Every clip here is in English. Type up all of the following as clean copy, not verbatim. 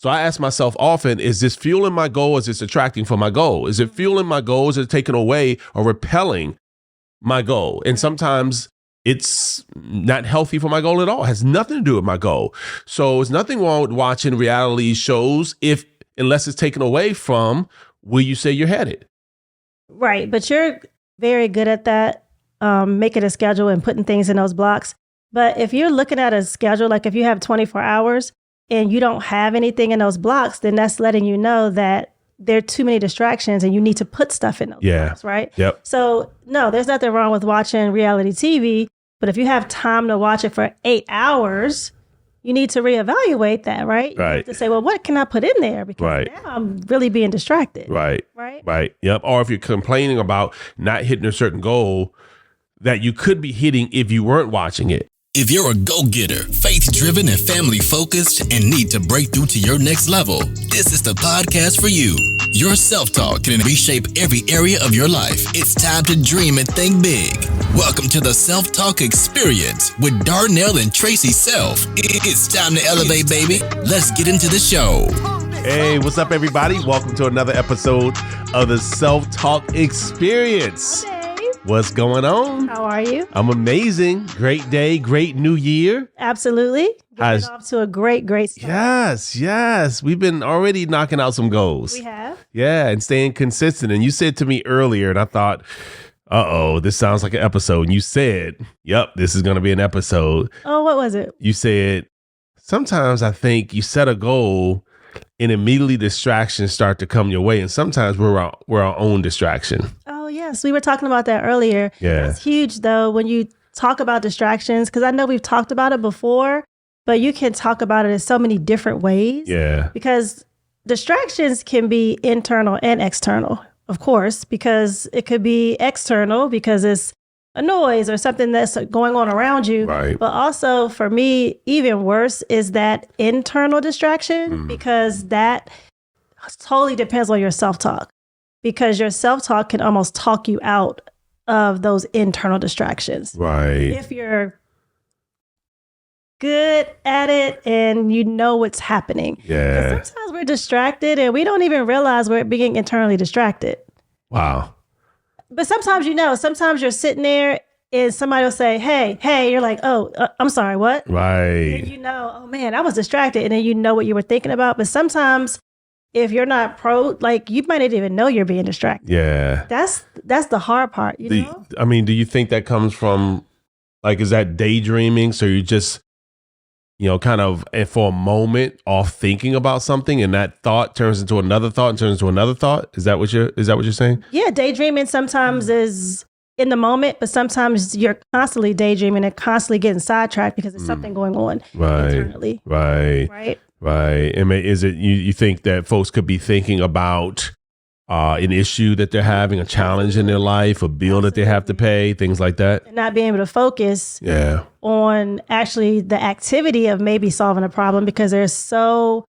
So I ask myself often, is this fueling my goal? Is this detracting from my goal? Is it fueling my goal? Is it taking away or repelling my goal? And sometimes it's not healthy for my goal at all. It has nothing to do with my goal. So there's nothing wrong with watching reality shows unless it's taken away from where you say you're headed. Right. But you're very good at that, making a schedule and putting things in those blocks. But if you're looking at a schedule, like if you have 24 hours and you don't have anything in those blocks, then that's letting you know that there are too many distractions and you need to put stuff in those blocks, right? Yep. So no, there's nothing wrong with watching reality TV. But if you have time to watch it for 8 hours, you need to reevaluate that, right? You have to say, well, what can I put in there? Because now I'm really being distracted. Right. Yep. Or if you're complaining about not hitting a certain goal that you could be hitting if you weren't watching it. If you're a go-getter, faith-driven, and family-focused, and need to break through to your next level, this is the podcast for you. Your self-talk can reshape every area of your life. It's time to dream and think big. Welcome to the Self-Talk Experience with Darnell and Tracy Self. It's time to elevate, baby. Let's get into the show. Hey, what's up, everybody? Welcome to another episode of the Self-Talk Experience. What's going on? How are you? I'm amazing. Great day, great new year. Absolutely. Getting off to a great start. Yes. We've been already knocking out some goals. We have? Yeah, and staying consistent. And you said to me earlier, and I thought, this sounds like an episode. And you said, yep, this is going to be an episode. Oh, what was it? You said, sometimes I think you set a goal and immediately distractions start to come your way. And sometimes we're our own distraction. Oh, yes. We were talking about that earlier. Yeah. It's huge, though, when you talk about distractions, because I know we've talked about it before, but you can talk about it in so many different ways. Yeah. Because distractions can be internal and external, of course, because it could be external because it's a noise or something that's going on around you. Right. But also for me, even worse is that internal distraction because that totally depends on your self-talk. Because your self-talk can almost talk you out of those internal distractions. Right. If you're good at it and you know what's happening. Yeah. Sometimes we're distracted and we don't even realize we're being internally distracted. Wow. But sometimes sometimes you're sitting there and somebody will say, hey, you're like, I'm sorry, what? Right. And oh man, I was distracted. And then you know what you were thinking about. But sometimes if you're not you might not even know you're being distracted. Yeah. That's the hard part, you know? I mean, do you think that comes from, is that daydreaming? So you just, kind of for a moment off thinking about something and that thought turns into another thought and turns into another thought? Is that what you're saying? Yeah, daydreaming sometimes is in the moment, but sometimes you're constantly daydreaming and constantly getting sidetracked because there's something going on internally. Right. And is it you think that folks could be thinking about an issue that they're having, a challenge in their life, a bill that they have to pay, things like that? And not being able to focus on actually the activity of maybe solving a problem because they're so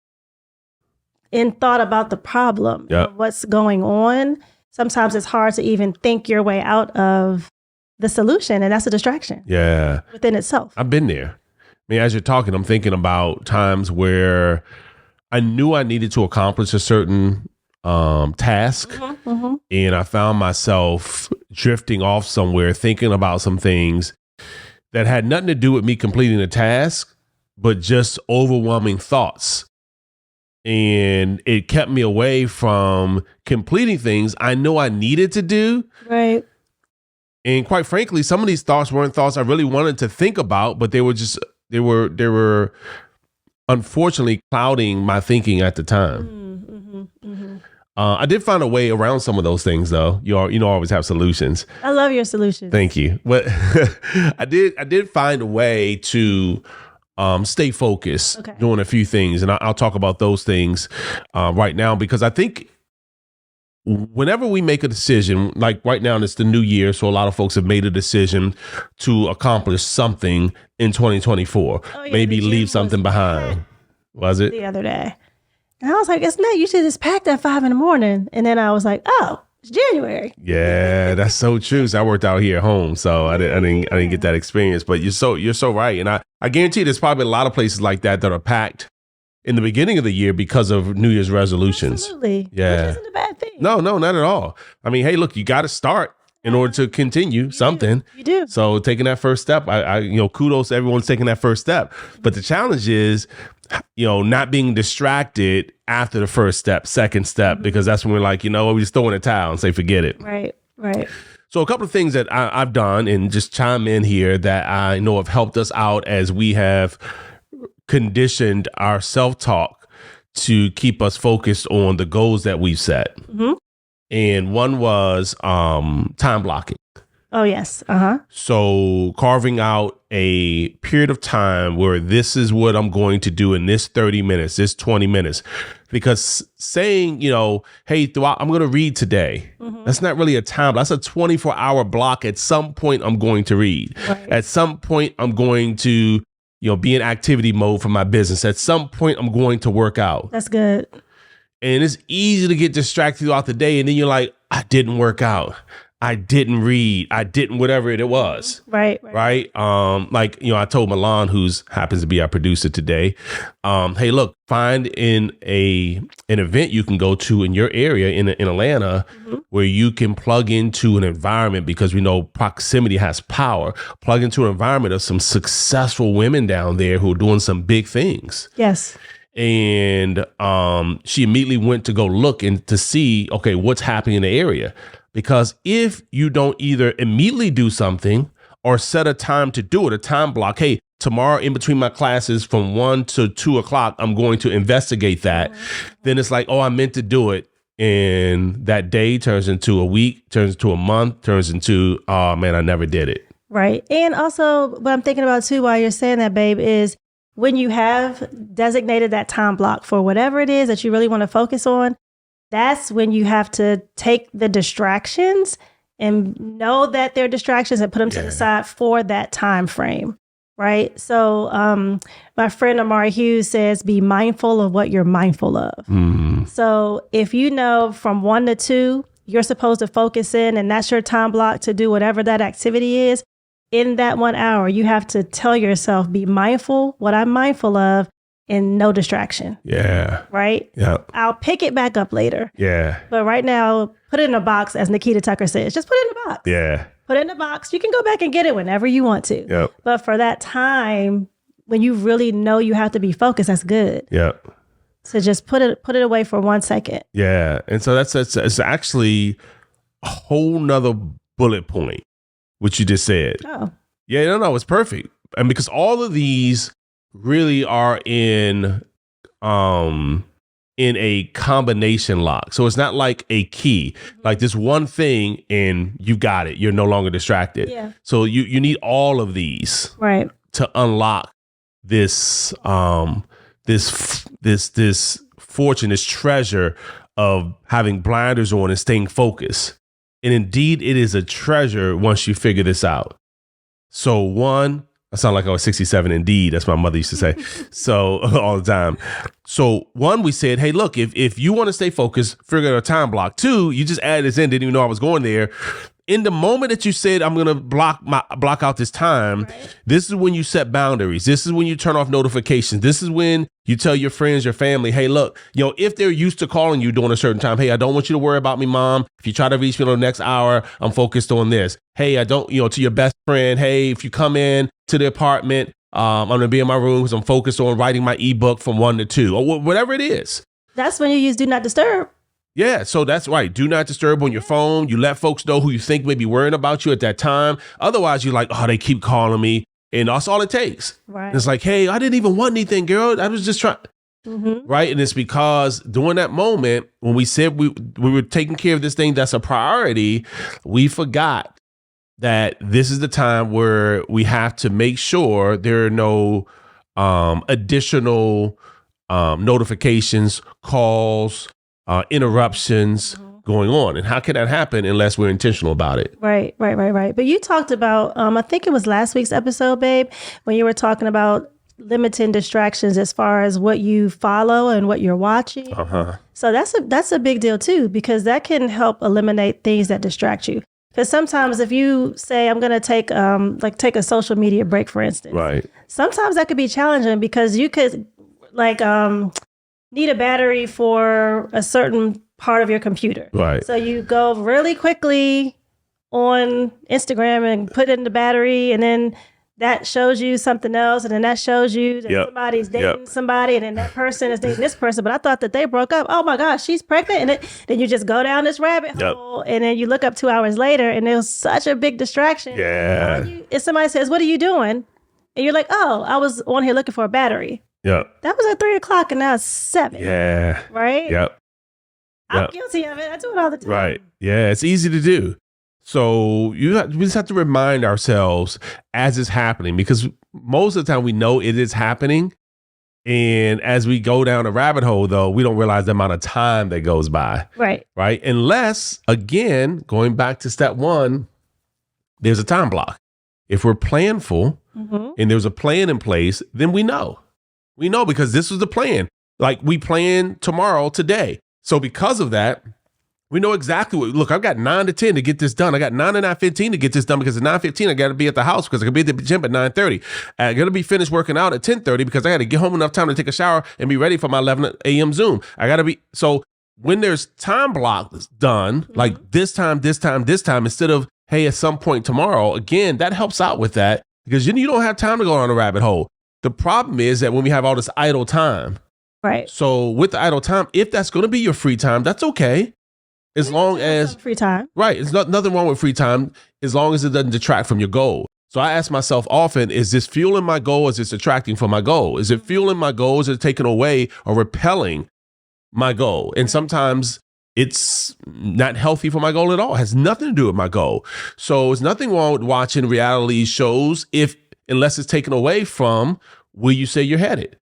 in thought about the problem, of what's going on. Sometimes it's hard to even think your way out of the solution, and that's a distraction within itself. I've been there. I mean, as you're talking, I'm thinking about times where I knew I needed to accomplish a certain task, and I found myself drifting off somewhere, thinking about some things that had nothing to do with me completing the task, but just overwhelming thoughts. And it kept me away from completing things I know I needed to do. Right. And quite frankly, some of these thoughts weren't thoughts I really wanted to think about, but they were unfortunately clouding my thinking at the time. I did find a way around some of those things, though. You always have solutions. I love your solutions. Thank you. But I did find a way to stay focused doing a few things, and I'll talk about those things right now because I think whenever we make a decision, like right now, and it's the new year, so a lot of folks have made a decision to accomplish something in 2024. Maybe leave something behind. Was it? The other day. And I was like, it's not usually this packed at 5 a.m. And then I was like, it's January. Yeah, that's so true. So I worked out here at home, so I didn't get that experience. But you're so right. And I guarantee there's probably a lot of places like that are packed in the beginning of the year because of New Year's resolutions. Absolutely. Yeah. Which isn't a bad thing. No, not at all. I mean, hey, look, you got to start in order to continue something. You do. So taking that first step, I kudos to everyone taking that first step. But the challenge is, not being distracted after the first step, second step, because that's when we're like, we just throw in a towel and say, forget it. Right. So a couple of things that I've done, and just chime in here, that I know have helped us out as we have conditioned our self-talk to keep us focused on the goals that we've set. Mm-hmm. And one was time blocking. Oh, yes. So carving out a period of time where this is what I'm going to do in this 30 minutes, this 20 minutes. Because saying, hey, I'm going to read today, that's not really a time. That's a 24-hour block. At some point, I'm going to read. Right. At some point, I'm going to, be in activity mode for my business. At some point, I'm going to work out. That's good. And it's easy to get distracted throughout the day. And then you're like, I didn't work out. I didn't read. I didn't whatever it was. Right. I told Milan, who's happens to be our producer today, hey, look, find an event you can go to in your area in Atlanta where you can plug into an environment, because we know proximity has power. Plug into an environment of some successful women down there who are doing some big things. Yes. And she immediately went to go look and to see, okay, what's happening in the area. Because if you don't either immediately do something or set a time to do it, a time block, hey, tomorrow in between my classes from 1 to 2 o'clock, I'm going to investigate that. Then it's like, oh, I meant to do it. And that day turns into a week, turns into a month, turns into, oh, man, I never did it. Right. And also what I'm thinking about, too, while you're saying that, babe, is when you have designated that time block for whatever it is that you really want to focus on, that's when you have to take the distractions and know that they're distractions and put them to the side for that time frame, right? So my friend Amari Hughes says, be mindful of what you're mindful of. Mm-hmm. So if you know from 1 to 2, you're supposed to focus in, and that's your time block to do whatever that activity is, in that 1 hour, you have to tell yourself, be mindful what I'm mindful of, and no distraction. Yeah. Right? Yeah. I'll pick it back up later. Yeah. But right now, put it in a box, as Nikita Tucker says. Just put it in a box. Yeah. Put it in a box. You can go back and get it whenever you want to. Yep. But for that time, when you really know you have to be focused, that's good. Yep. So just put it away for 1 second. Yeah. And so it's actually a whole nother bullet point, what you just said. Oh. Yeah, no, it's perfect. And because all of these really are in a combination lock. So it's not like a key, like this one thing and you got it. You're no longer distracted. Yeah. So you need all of these right to unlock this this fortune, this treasure of having blinders on and staying focused. And indeed, it is a treasure once you figure this out. So one, I sound like I was 67. Indeed, that's what my mother used to say. So all the time. So one, we said, hey, look, if you want to stay focused, figure out a time block. 2, you just added this in, didn't even know I was going there. In the moment that you said, I'm going to block out this time, right. This is when you set boundaries. This is when you turn off notifications. This is when you tell your friends, your family, hey, look, if they're used to calling you during a certain time, hey, I don't want you to worry about me, Mom. If you try to reach me in the next hour, I'm focused on this. Hey, I don't, to your best friend, hey, if you come in to the apartment, I'm going to be in my room because I'm focused on writing my ebook from 1 to 2 or whatever it is. That's when you use Do Not Disturb. Yeah, so that's right. Do not disturb on your phone. You let folks know who you think may be worrying about you at that time. Otherwise, you're like, oh, they keep calling me. And that's all it takes. Right. And it's like, hey, I didn't even want anything, girl. I was just trying. Mm-hmm. Right. And it's because during that moment, when we said we were taking care of this thing that's a priority, we forgot that this is the time where we have to make sure there are no additional notifications, calls, interruptions going on. And how can that happen unless we're intentional about it? Right. But you talked about, I think it was last week's episode, babe, when you were talking about limiting distractions as far as what you follow and what you're watching. Uh-huh. So that's a big deal too, because that can help eliminate things that distract you. Because sometimes if you say, I'm going to take a social media break, for instance, right. Sometimes that could be challenging because you could like need a battery for a certain part of your computer. Right. So you go really quickly on Instagram and put in the battery, and then that shows you something else, and then that shows you that somebody's dating somebody, and then that person is dating this person. But I thought that they broke up. Oh my gosh, she's pregnant. And then you just go down this rabbit hole, and then you look up 2 hours later, and it was such a big distraction. Yeah. If somebody says, "What are you doing?" and you're like, "Oh, I was on here looking for a battery." Yeah. That was at 3:00, and now it's 7. Yeah. Right? Yep. I'm guilty of it. I do it all the time. Right. Yeah. It's easy to do. So we just have to remind ourselves as it's happening, because most of the time we know it is happening. And as we go down a rabbit hole, though, we don't realize the amount of time that goes by. Right. Right. Unless, again, going back to step 1, there's a time block. If we're planful and there's a plan in place, then we know. We know because this was the plan. Like we plan tomorrow, today. So because of that, we know exactly what, look, I've got 9 to 10 to get this done. I got 9 to 9:15 to get this done because at 9:15, I got to be at the house because I can be at the gym at 9:30. I got to be finished working out at 10:30 because I got to get home enough time to take a shower and be ready for my 11 a.m. Zoom. I got to be, so when there's time blocks done, like this time, instead of, hey, at some point tomorrow, again, that helps out with that because you don't have time to go on a rabbit hole. The problem is that when we have all this idle time. Right. So with the idle time, if that's going to be your free time, that's okay. As long as free time. Right. It's nothing wrong with free time as long as it doesn't detract from your goal. So I ask myself often, is this fueling my goal? Or is this detracting from my goal? Is it fueling my goal? Is it taking away or repelling my goal? And sometimes it's not healthy for my goal at all. It has nothing to do with my goal. So there's nothing wrong with watching reality shows unless it's taken away from where you say you're headed.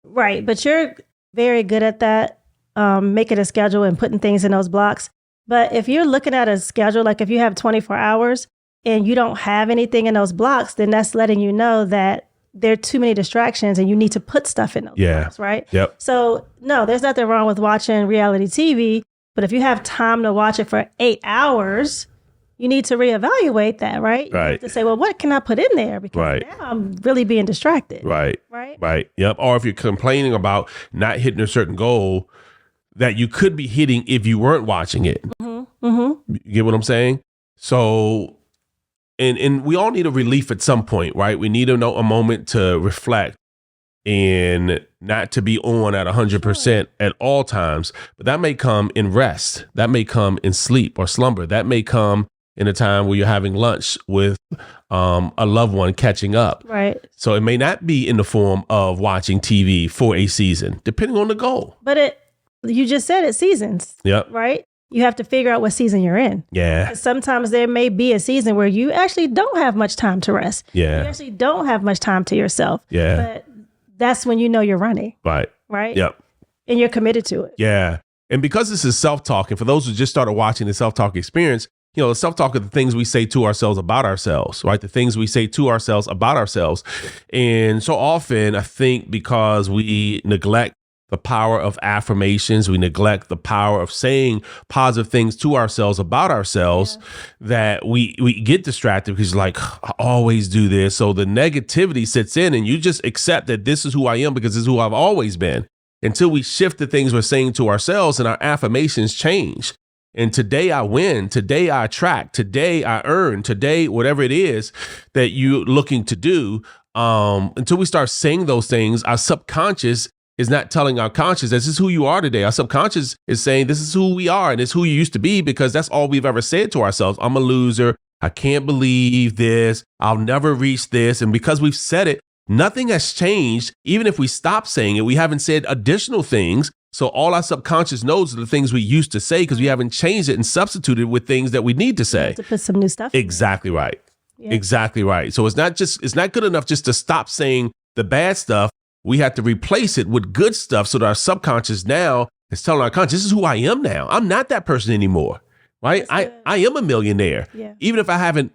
Right. But you're very good at that. Making a schedule and putting things in those blocks. But if you're looking at a schedule, like if you have 24 hours and you don't have anything in those blocks, then that's letting you know that there are too many distractions and you need to put stuff in those blocks, right? Yep. So no, there's nothing wrong with watching reality TV, but if you have time to watch it for 8 hours, you need to reevaluate that, right? You have to say, well, what can I put in there? Because now I'm really being distracted. Right. Right. Right. Yep. Or if you're complaining about not hitting a certain goal that you could be hitting if you weren't watching it. You get what I'm saying? So, and we all need a relief at some point, right? We need a moment to reflect and not to be on at 100% at all times. But that may come in rest. That may come in sleep or slumber. That may come in a time where you're having lunch with a loved one catching up. Right. So it may not be in the form of watching TV for a season, depending on the goal. But you just said it, seasons. Yep. Right? You have to figure out what season you're in. Yeah. Sometimes there may be a season where you actually don't have much time to rest. Yeah. You actually don't have much time to yourself. Yeah. But that's when you know you're running. Right. Right? Yep. And you're committed to it. Yeah. And because this is self-talk, and for those who just started watching the self-talk experience, self-talk are the things we say to ourselves about ourselves, right? The things we say to ourselves about ourselves. And so often, I think because we neglect the power of affirmations, we neglect the power of saying positive things to ourselves about ourselves, that we get distracted because like, I always do this. So the negativity sits in and you just accept that this is who I am because this is who I've always been, until we shift the things we're saying to ourselves and our affirmations change. And today I win, today I attract, today I earn, today, whatever it is that you're looking to do, until we start saying those things, our subconscious is not telling our conscious, this is who you are today. Our subconscious is saying, this is who we are and it's who you used to be, because that's all we've ever said to ourselves. I'm a loser. I can't believe this. I'll never reach this. And because we've said it, nothing has changed. Even if we stop saying it, we haven't said additional things. So all our subconscious knows are the things we used to say because we haven't changed it and substituted with things that we need to say. To put some new stuff in. Exactly right. Yeah. Exactly right. So it's not good enough just to stop saying the bad stuff. We have to replace it with good stuff so that our subconscious now is telling our conscious, this is who I am now. I'm not that person anymore, right? I am a millionaire. Yeah. Even if I haven't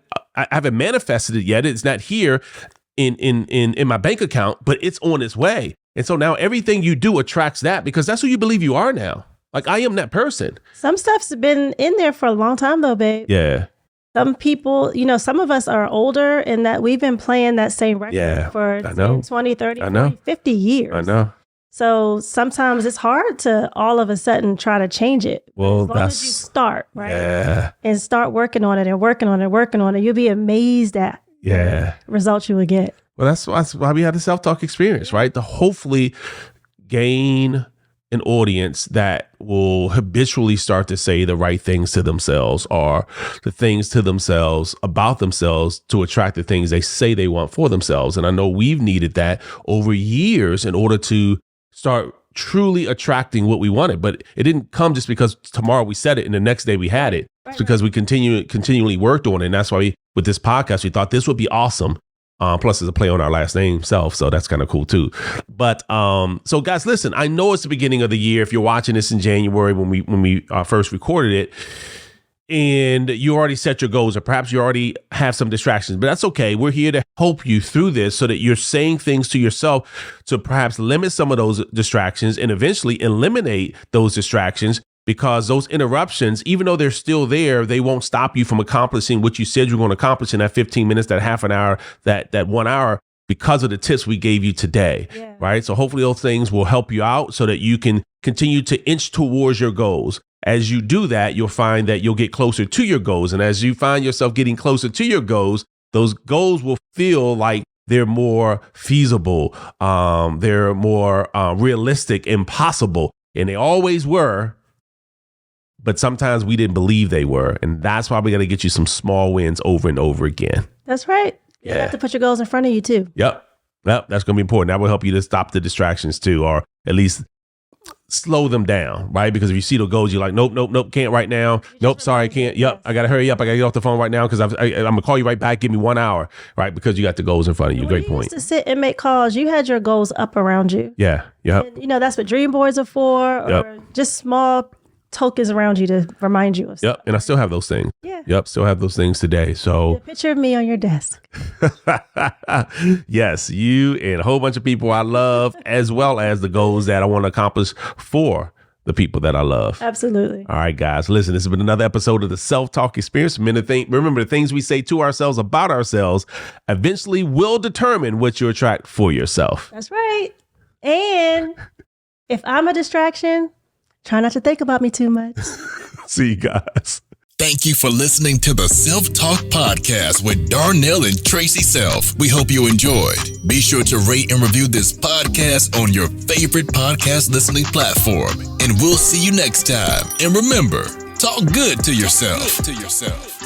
manifested it yet, it's not here in my bank account, but it's on its way. And so now everything you do attracts that because that's who you believe you are now. Like, I am that person. Some stuff's been in there for a long time though, babe. Yeah. Some people, some of us are older and that we've been playing that same record for 10, 20, 30, 40, 50 years. I know. So sometimes it's hard to all of a sudden try to change it. Well, as long as you start, right? Yeah. And start working on it and working on it, working on it. You'll be amazed at the results you will get. Well, that's why we had the self-talk experience, right? To hopefully gain an audience that will habitually start to say the right things to themselves, or the things to themselves about themselves to attract the things they say they want for themselves. And I know we've needed that over years in order to start truly attracting what we wanted. But it didn't come just because tomorrow we said it and the next day we had it. It's because we continually worked on it. And that's why with this podcast, we thought this would be awesome. Plus, it's a play on our last name, Self. So that's kind of cool, too. But so, guys, listen, I know it's the beginning of the year. If you're watching this in January when we first recorded it, and you already set your goals, or perhaps you already have some distractions, but that's okay. We're here to help you through this so that you're saying things to yourself to perhaps limit some of those distractions and eventually eliminate those distractions, because those interruptions, even though they're still there, they won't stop you from accomplishing what you said you're going to accomplish in that 15 minutes, that half an hour, that 1 hour, because of the tips we gave you today, right? So hopefully those things will help you out so that you can continue to inch towards your goals. As you do that, you'll find that you'll get closer to your goals. And as you find yourself getting closer to your goals, those goals will feel like they're more feasible. They're more realistic and possible. And they always were. But sometimes we didn't believe they were. And that's why we got to get you some small wins over and over again. That's right. You have to put your goals in front of you, too. Yep. That's going to be important. That will help you to stop the distractions, too, or at least slow them down, right? Because if you see the goals, you're like, nope, can't right now. Nope, sorry, I can't. Yep, I got to hurry up. I got to get off the phone right now because I'm going to call you right back. Give me 1 hour, right? Because you got the goals in front of you. Great point. You used to sit and make calls. You had your goals up around you. Yeah, yep. And, that's what dream boards are for, or just small tokens around you to remind you of stuff. Yep, and I still have those things. Yeah. Yep, still have those things today. So a picture of me on your desk. Yes, you and a whole bunch of people I love, as well as the goals that I want to accomplish for the people that I love. Absolutely. All right, guys, listen, this has been another episode of the Self-Talk Experience. Remember, the things we say to ourselves about ourselves eventually will determine what you attract for yourself. That's right. And if I'm a distraction, try not to think about me too much. See you guys. Thank you for listening to the Self-Talk Podcast with Darnell and Tracy Self. We hope you enjoyed. Be sure to rate and review this podcast on your favorite podcast listening platform. And we'll see you next time. And remember, talk good to yourself.